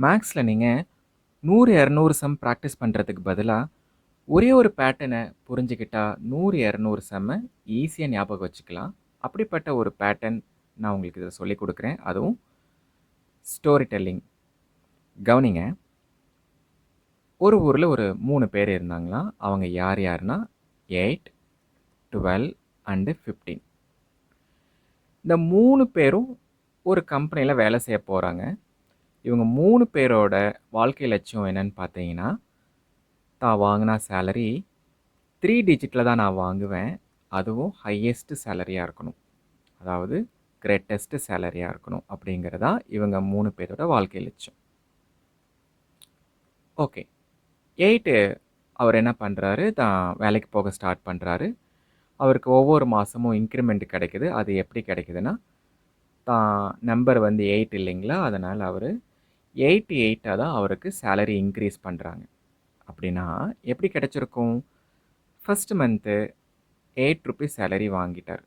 மேக்ஸில் நீங்கள் 100, 200 some practice பண்ணுறதுக்கு பதிலாக ஒரே ஒரு பேட்டர்னை புரிஞ்சுக்கிட்டா 100, 200 சம்மை ஈஸியாக ஞாபகம் வச்சுக்கலாம். அப்படிப்பட்ட ஒரு பேட்டர்ன் நான் உங்களுக்கு இதில் சொல்லிக் கொடுக்குறேன். அதுவும் ஸ்டோரி டெல்லிங். கவனிங்க. ஒரு ஊரில் ஒரு 3 பேர் இருந்தாங்களாம். அவங்க யார் யாருன்னா 8, 12 அண்டு 15. இந்த 3 பேரும் ஒரு கம்பெனியில் வேலை செய்ய போகிறாங்க. இவங்க 3 பேரோட வாழ்க்கை லட்சியம் என்னன்னு பார்த்தீங்கன்னா, தான் வாங்கினா சேலரி 3 டிஜிட்டில் தான் நான் வாங்குவேன். அதுவும் ஹையஸ்ட் சேலரியாக இருக்கணும். அதாவது கிரேட்டஸ்ட் சேலரியாக இருக்கணும் அப்படிங்கிறதா இவங்க 3 பேரோட வாழ்க்கை லட்சியம். ஓகே. 8 அவர் என்ன பண்ணுறாரு, தான் வேலைக்கு போக ஸ்டார்ட் பண்ணுறாரு. அவருக்கு ஒவ்வொரு மாதமும் இன்க்ரிமெண்ட் கிடைக்குது. அது எப்படி கிடைக்குதுன்னா, தான் நம்பர் வந்து 8 இல்லைங்களா, அதனால் அவர் 8 தான் அவருக்கு சேலரி இன்க்ரீஸ் பண்ணுறாங்க. அப்படின்னா எப்படி கிடைச்சிருக்கும்? ஃபஸ்ட் மந்த்து 8 ருபீஸ் சேலரி வாங்கிட்டார்.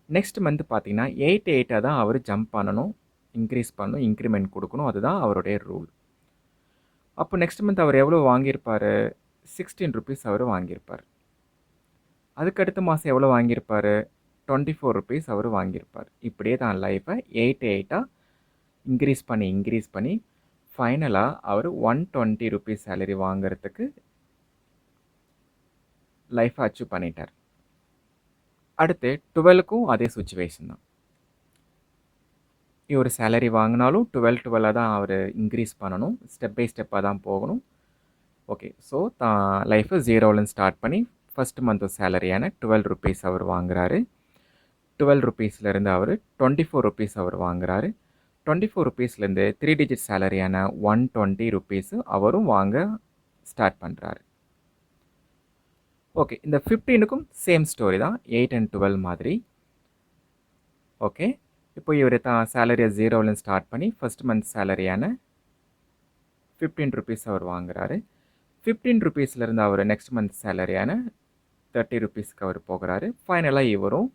நெக்ஸ்ட் மந்த் பார்த்தீங்கன்னா 8 தான் அவர் ஜம்ப் பண்ணணும், இன்க்ரீஸ் பண்ணணும், இன்க்ரிமெண்ட் கொடுக்கணும். அதுதான் அவருடைய ரூல். அப்போ நெக்ஸ்ட் மந்த் அவர் எவ்வளோ வாங்கியிருப்பார்? 16 ருபீஸ் அவர் வாங்கியிருப்பார். அதுக்கடுத்த மாதம் எவ்வளோ வாங்கியிருப்பார்? 24 ருபீஸ் அவர் வாங்கியிருப்பார். இப்படியே தான் லைஃப்பை 8 இன்க்ரீஸ் பண்ணி ஃபைனலாக அவர் 120 ருபீஸ் சேலரி வாங்குறதுக்கு லைஃப்பை அச்சீவ் பண்ணிட்டார். அடுத்து 12க்கும் அதே சுச்சுவேஷன் தான். இவர் சேலரி வாங்கினாலும் 12 தான் அவர் இன்க்ரீஸ் பண்ணணும். ஸ்டெப் பை ஸ்டெப்பாக தான் போகணும். ஓகே. ஸோ தான் லைஃப்பை 0லேருந்து ஸ்டார்ட் பண்ணி ஃபஸ்ட் மந்த் சேலரியான 12 ருபீஸ் அவர் வாங்குறாரு. 12 ருபீஸ்லேருந்து அவர் 24 ருபீஸ் அவர் வாங்குறாரு. 24 ருபீஸ்லேருந்து 3 டிஜிட் சேலரியான 120 ருபீஸு அவரும் வாங்க ஸ்டார்ட் பண்ணுறாரு. ஓகே. இந்த 15க்கும் சேம் ஸ்டோரி தான், 8 அண்ட் 12 மாதிரி. ஓகே. இப்போ இவர் தான் சேலரியை 0லேருந்து ஸ்டார்ட் பண்ணி ஃபஸ்ட் மந்த் சேலரியான 15 ருபீஸ் அவர் வாங்குறாரு. 15 ருபீஸ்லேருந்து அவர் நெக்ஸ்ட் மந்த் சேலரியான 30 ருபீஸ்க்கு அவர் போகிறாரு. ஃபைனலாக இவரும்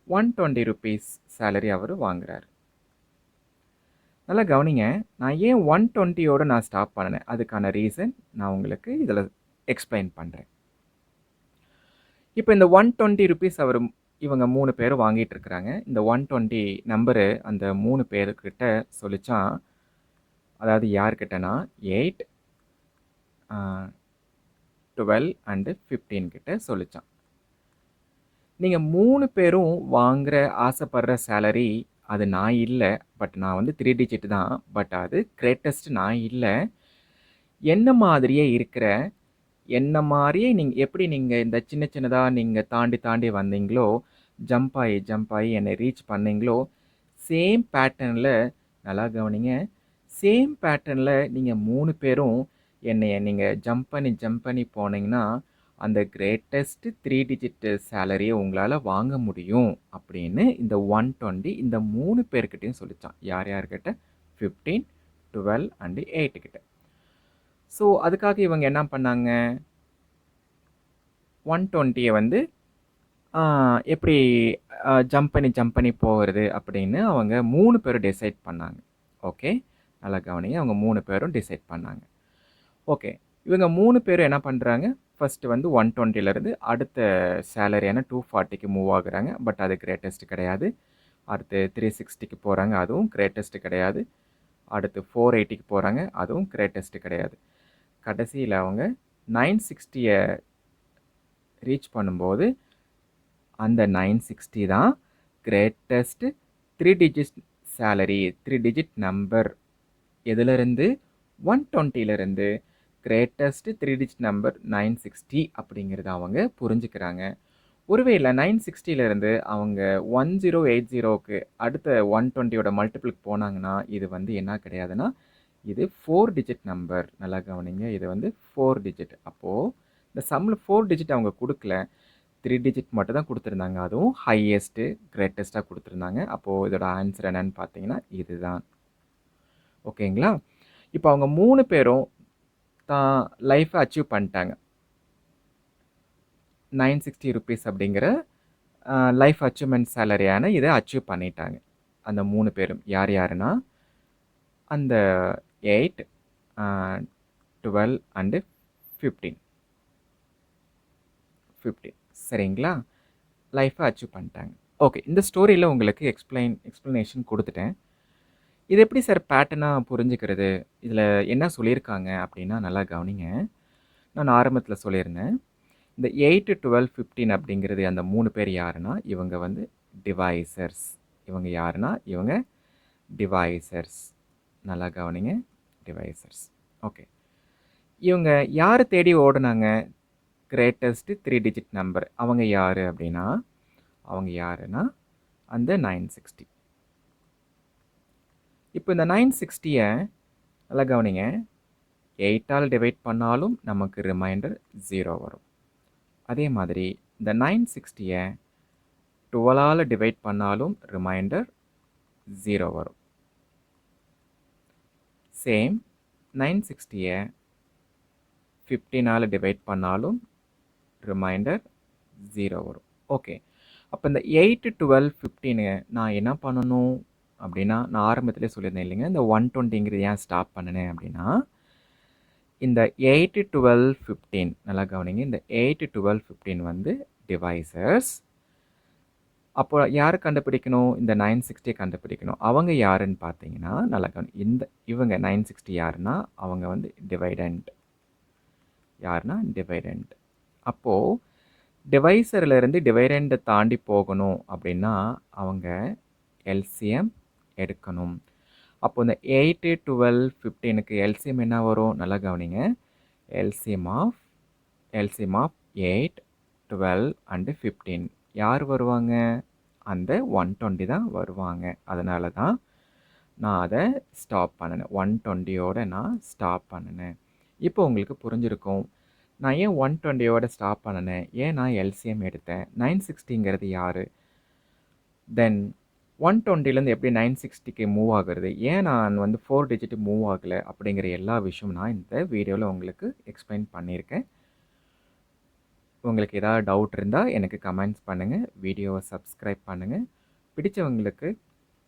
120 ருபீஸ் சேலரி அவர் வாங்குறாரு. நல்லா கவனிங்க. நான் ஏன் 120யோடு நான் ஸ்டாப் பண்ணினேன், அதுக்கான ரீசன் நான் உங்களுக்கு இதில் எக்ஸ்பிளைன் பண்ணுறேன். இப்போ இந்த 120 ருபீஸ் இவங்க 3 பேரும் வாங்கிட்டு இருக்கிறாங்க. இந்த 120 நம்பரு அந்த 3 பேருக்கிட்ட சொல்லிச்சான். அதாவது யார்கிட்டனா 8, 12 அண்டு 15 கிட்ட சொல்லிச்சான். நீங்கள் 3 பேரும் வாங்குகிற ஆசைப்படுற சேலரி அது நான் இல்லை. பட் நான் வந்து 3 டிஜிட் தான். பட் அது கிரேட்டஸ்ட் நான் இல்லை. என்ன மாதிரியே இருக்கிற, என்ன மாதிரியே எப்படி நீங்கள் இந்த சின்ன சின்னதாக நீங்கள் தாண்டி வந்தீங்களோ, ஜம்ப் ஆகி என்னை ரீச் பண்ணீங்களோ, சேம் பேட்டர்னில் நல்லா கவனிங்க, சேம் பேட்டர்னில் நீங்கள் 3 பேரும் என்னைய நீங்கள் ஜம்ப் பண்ணி போனீங்கன்னா அந்த கிரேட்டஸ்ட் 3 டிஜிட் சேலரியை உங்களால் வாங்க முடியும் அப்படின்னு இந்த 120 இந்த 3 பேர்கிட்டையும் சொல்லிச்சான். யார் யார்கிட்ட? 15, 12 அண்டு 8 கிட்ட. ஸோ அதுக்காக இவங்க என்ன பண்ணாங்க, 120யை வந்து எப்படி ஜம்ப் பண்ணி போகிறது அப்படின்னு அவங்க 3 பேரும் டிசைட் பண்ணாங்க. ஓகே. நல்லா கவனிங்க. அவங்க 3 பேரும் டிசைட் பண்ணாங்க. ஓகே. இவங்க 3 பேரும் என்ன பண்ணுறாங்க, ஃபஸ்ட்டு வந்து 120லேருந்து அடுத்த சேலரியான 240க்கு மூவ் ஆகுறாங்க. பட் அது கிரேட்டஸ்ட் கிடையாது. அடுத்து 360க்கு போகிறாங்க, அதுவும் கிரேட்டஸ்ட் கிடையாது. அடுத்து 480க்கு போகிறாங்க, அதுவும் கிரேட்டஸ்ட் கிடையாது. கடைசியில் அவங்க 960யை ரீச் பண்ணும்போது அந்த 960 தான் greatest 3 digit salary, 3 digit number. எதுலேருந்து? 120லேருந்து கிரேட்டஸ்ட் 3 டிஜிட் நம்பர் 960 அப்படிங்கிறத அவங்க புரிஞ்சுக்கிறாங்க. ஒருவேளை 960லேருந்து அவங்க 1080க்கு அடுத்த 120யோட மல்டிபிளுக்கு போனாங்கன்னா இது வந்து என்ன கிடையாதுன்னா இது 4 டிஜிட் நம்பர். நல்லா கவனிங்க. இது வந்து 4 டிஜிட். அப்போது இந்த சம்மில் 4 டிஜிட் அவங்க கொடுக்கல, 3 டிஜிட் மட்டும் தான் கொடுத்துருந்தாங்க. அதுவும் ஹையஸ்ட்டு கிரேட்டஸ்ட்டாக கொடுத்துருந்தாங்க. அப்போது இதோட ஆன்சர் என்னன்னு பார்த்தீங்கன்னா இதுதான். ஓகேங்களா? இப்போ அவங்க 3 பேரும் தான் லைஃப்பை அச்சீவ் பண்ணிட்டாங்க. 960 ருபீஸ் அப்படிங்கிற லைஃப் அச்சீவ்மெண்ட் சேலரியான இதை அச்சீவ் பண்ணிட்டாங்க அந்த 3 பேரும். யார் யாருன்னா அந்த 8, 12 அண்டு 15. சரிங்களா? லைஃப்பை அச்சீவ் பண்ணிட்டாங்க. ஓகே. இந்த ஸ்டோரியில் உங்களுக்கு எக்ஸ்ப்ளனேஷன் கொடுத்துட்டேன். இது எப்படி சார் பேட்டர்னாக புரிஞ்சுக்கிறது? இதில் என்ன சொல்லியிருக்காங்க அப்படின்னா நல்லா கவனிங்க. நான் ஆரம்பத்தில் சொல்லியிருந்தேன். இந்த 8, 12, 15 அப்படிங்கிறது அந்த 3 பேர் யாருன்னா, இவங்க வந்து டிவைசர்ஸ். இவங்க யாருன்னா, இவங்க டிவைசர்ஸ். நல்லா கவனிங்க. டிவைசர்ஸ். ஓகே. இவங்க யாரை தேடி ஓடுனாங்க? Greatest 3 digit number. அவங்க யாரு அப்படின்னா, அவங்க யாருன்னா அந்த 960. இப்போ இந்த 960யை நல்லா கவனிங்க. 8ஆல் டிவைட் பண்ணாலும் நமக்கு ரிமைண்டர் 0 வரும். அதே மாதிரி இந்த 960யை 12ஆல் டிவைட் பண்ணாலும் ரிமைண்டர் 0 வரும். சேம் 960யை 15ஆல் டிவைட் பண்ணாலும் ரிமைண்டர் 0 வரும். ஓகே. அப்போ இந்த 8, 12, 15 நான் என்ன பண்ணணும் அப்படின்னா, நான் ஆரம்பத்திலே சொல்லியிருந்தேன் இல்லைங்க, இந்த 120ங்கிறது ஏன் ஸ்டாப் பண்ணினேன் அப்படின்னா, இந்த 8, 12, 15 நல்லா கவனிங்க. இந்த 8, 12, 15 வந்து டிவைசர்ஸ். அப்போ யார் கண்டுபிடிக்கணும்? இந்த 960 கண்டுபிடிக்கணும். அவங்க யாருன்னு பார்த்தீங்கன்னா, நல்லா கவனி. இவங்க 960 யாருன்னா, அவங்க வந்து டிவைடண்ட். யாருன்னா டிவைடண்ட். அப்போது டிவைசர்லேருந்து டிவைடண்டை தாண்டி போகணும் அப்படின்னா, அவங்க எல்சிஎம் எடுக்கணும். அப்போ இந்த 8, 12, 15க்கு எல்சிஎம் என்ன வரும்? நல்லா கவனிங்க. எல்சிஎம் ஆஃப் 8, 12 அண்டு 15 யார் வருவாங்க? அந்த 120 தான் வருவாங்க. அதனால தான் நான் அதை ஸ்டாப் பண்ணினேன். 120யோட நான் ஸ்டாப் பண்ணினேன். இப்போ உங்களுக்கு புரிஞ்சிருக்கும். நான் ஏன் 120யோட ஸ்டாப் பண்ணினேன்? ஏன் நான் எல்சிஎம் எடுத்தேன்? 960ங்கிறது யார்? தென் 120லேருந்து எப்படி 960க்கு மூவ் ஆகுறது? ஏன் நான் வந்து 4 டிஜிட் மூவ் ஆகலை? அப்படிங்கிற எல்லா விஷயமும் நான் இந்த வீடியோவில் உங்களுக்கு எக்ஸ்பிளைன் பண்ணியிருக்கேன். உங்களுக்கு ஏதாவது டவுட் இருந்தால் எனக்கு கமெண்ட்ஸ் பண்ணுங்கள். வீடியோவை சப்ஸ்கிரைப் பண்ணுங்கள். பிடிச்சவங்களுக்கு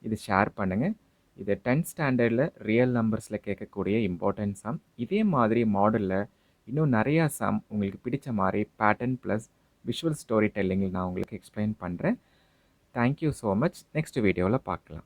இது ஷேர் பண்ணுங்கள். இது 10th ஸ்டாண்டர்டில் ரியல் நம்பர்ஸில் கேட்கக்கூடிய இம்பார்ட்டன்ட் சம். இதே மாதிரி மாடலில் இன்னும் நிறையா சம் உங்களுக்கு பிடிச்ச மாதிரி பேட்டர்ன் ப்ளஸ் விஷுவல் ஸ்டோரி டெல்லிங்கில் நான் உங்களுக்கு எக்ஸ்பிளைன் பண்ணுறேன். Thank you so much. நெக்ஸ்ட் வீடியோவில் பார்க்கலாம்.